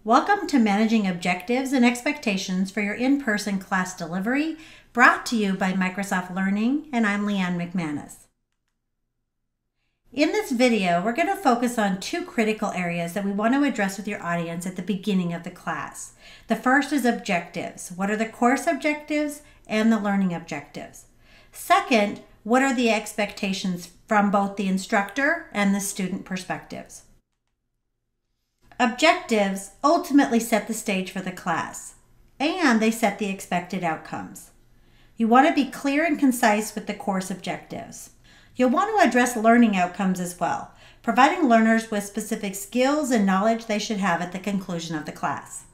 Welcome to Managing Objectives and Expectations for your in-person class delivery, brought to you by Microsoft Learning, and I'm Leanne McManus. In this video, we're going to focus on two critical areas that we want to address with your audience at the beginning of the class. The first is objectives. What are the course objectives and the learning objectives? Second, what are the expectations from both the instructor and the student perspectives? Objectives ultimately set the stage for the class, and they set the expected outcomes. You want to be clear and concise with the course objectives. You'll want to address learning outcomes as well, providing learners with specific skills and knowledge they should have at the conclusion of the class.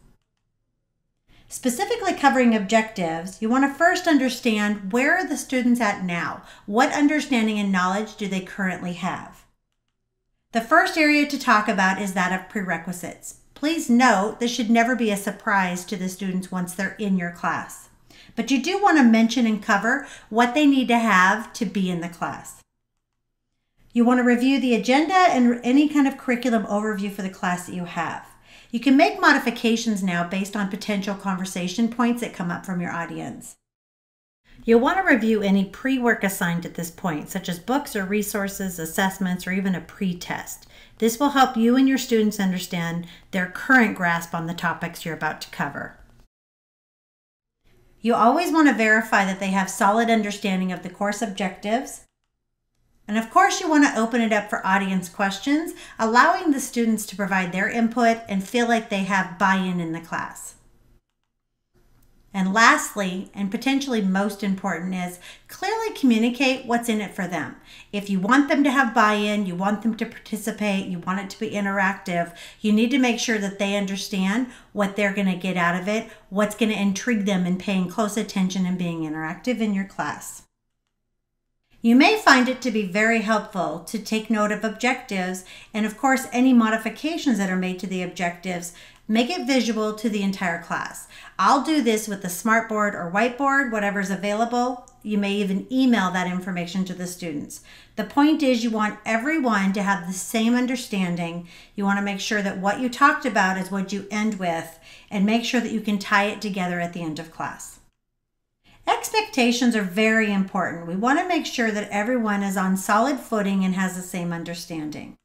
Specifically covering objectives, you want to first understand where are the students at now? What understanding and knowledge do they currently have? The first area to talk about is that of prerequisites. Please note, this should never be a surprise to the students once they're in your class. But you do want to mention and cover what they need to have to be in the class. You want to review the agenda and any kind of curriculum overview for the class that you have. You can make modifications now based on potential conversation points that come up from your audience. You'll want to review any pre-work assigned at this point, such as books or resources, assessments, or even a pre-test. This will help you and your students understand their current grasp on the topics you're about to cover. You always want to verify that they have solid understanding of the course objectives. And of course, you want to open it up for audience questions, allowing the students to provide their input and feel like they have buy-in in the class. And lastly, and potentially most important, is clearly communicate what's in it for them. If you want them to have buy-in, you want them to participate, you want it to be interactive, you need to make sure that they understand what they're going to get out of it, what's going to intrigue them in paying close attention and being interactive in your class. You may find it to be very helpful to take note of objectives, and of course any modifications that are made to the objectives, make it visual to the entire class. I'll do this with the smartboard or whiteboard, whatever's available. You may even email that information to the students. The point is, you want everyone to have the same understanding. You want to make sure that what you talked about is what you end with, and make sure that you can tie it together at the end of class. Expectations are very important. We want to make sure that everyone is on solid footing and has the same understanding.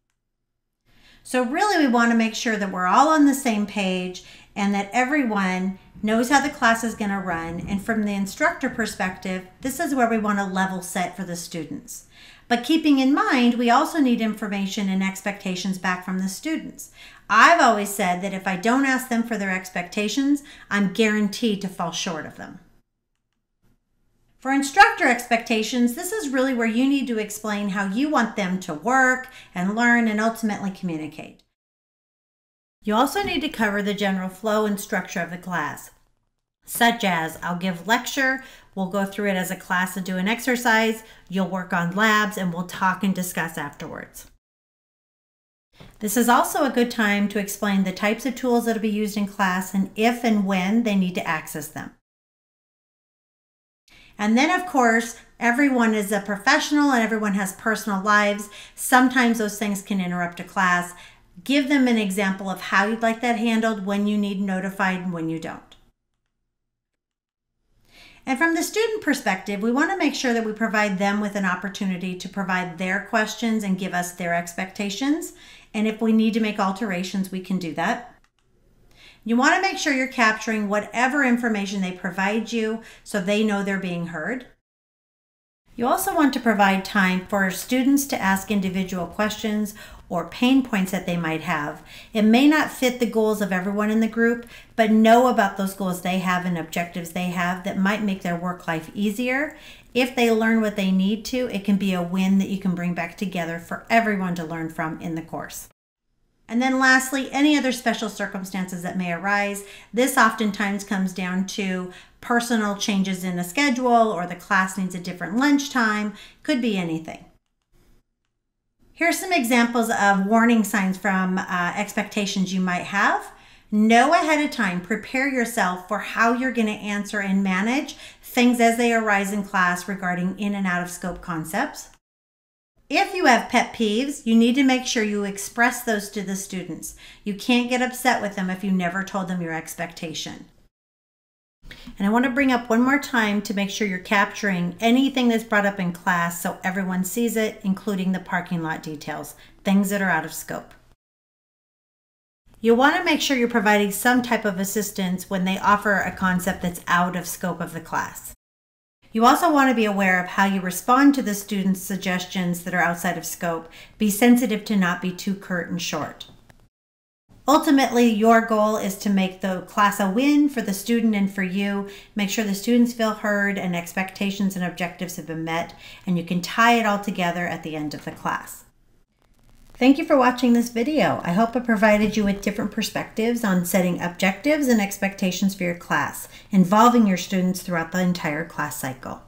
So really, we want to make sure that we're all on the same page and that everyone knows how the class is going to run. And from the instructor perspective, this is where we want to level set for the students. But keeping in mind, we also need information and expectations back from the students. I've always said that if I don't ask them for their expectations, I'm guaranteed to fall short of them. For instructor expectations, this is really where you need to explain how you want them to work and learn and ultimately communicate. You also need to cover the general flow and structure of the class, such as I'll give lecture, we'll go through it as a class and do an exercise, you'll work on labs, and we'll talk and discuss afterwards. This is also a good time to explain the types of tools that will be used in class and if and when they need to access them. And then, of course, everyone is a professional and everyone has personal lives. Sometimes those things can interrupt a class. Give them an example of how you'd like that handled, when you need notified and when you don't. And from the student perspective, we want to make sure that we provide them with an opportunity to provide their questions and give us their expectations. And if we need to make alterations, we can do that. You want to make sure you're capturing whatever information they provide you so they know they're being heard. You also want to provide time for students to ask individual questions or pain points that they might have. It may not fit the goals of everyone in the group, but know about those goals they have and objectives they have that might make their work life easier. If they learn what they need to, it can be a win that you can bring back together for everyone to learn from in the course. And then lastly, any other special circumstances that may arise. This oftentimes comes down to personal changes in the schedule, or the class needs a different lunchtime. Could be anything. Here's some examples of warning signs from expectations you might have. Know ahead of time, prepare yourself for how you're going to answer and manage things as they arise in class regarding in and out of scope concepts. If you have pet peeves, you need to make sure you express those to the students. You can't get upset with them if you never told them your expectation. And I want to bring up one more time to make sure you're capturing anything that's brought up in class so everyone sees it, including the parking lot details, things that are out of scope. You'll want to make sure you're providing some type of assistance when they offer a concept that's out of scope of the class. You also want to be aware of how you respond to the students' suggestions that are outside of scope. Be sensitive to not be too curt and short. Ultimately, your goal is to make the class a win for the student and for you. Make sure the students feel heard and expectations and objectives have been met, and you can tie it all together at the end of the class. Thank you for watching this video. I hope it provided you with different perspectives on setting objectives and expectations for your class, involving your students throughout the entire class cycle.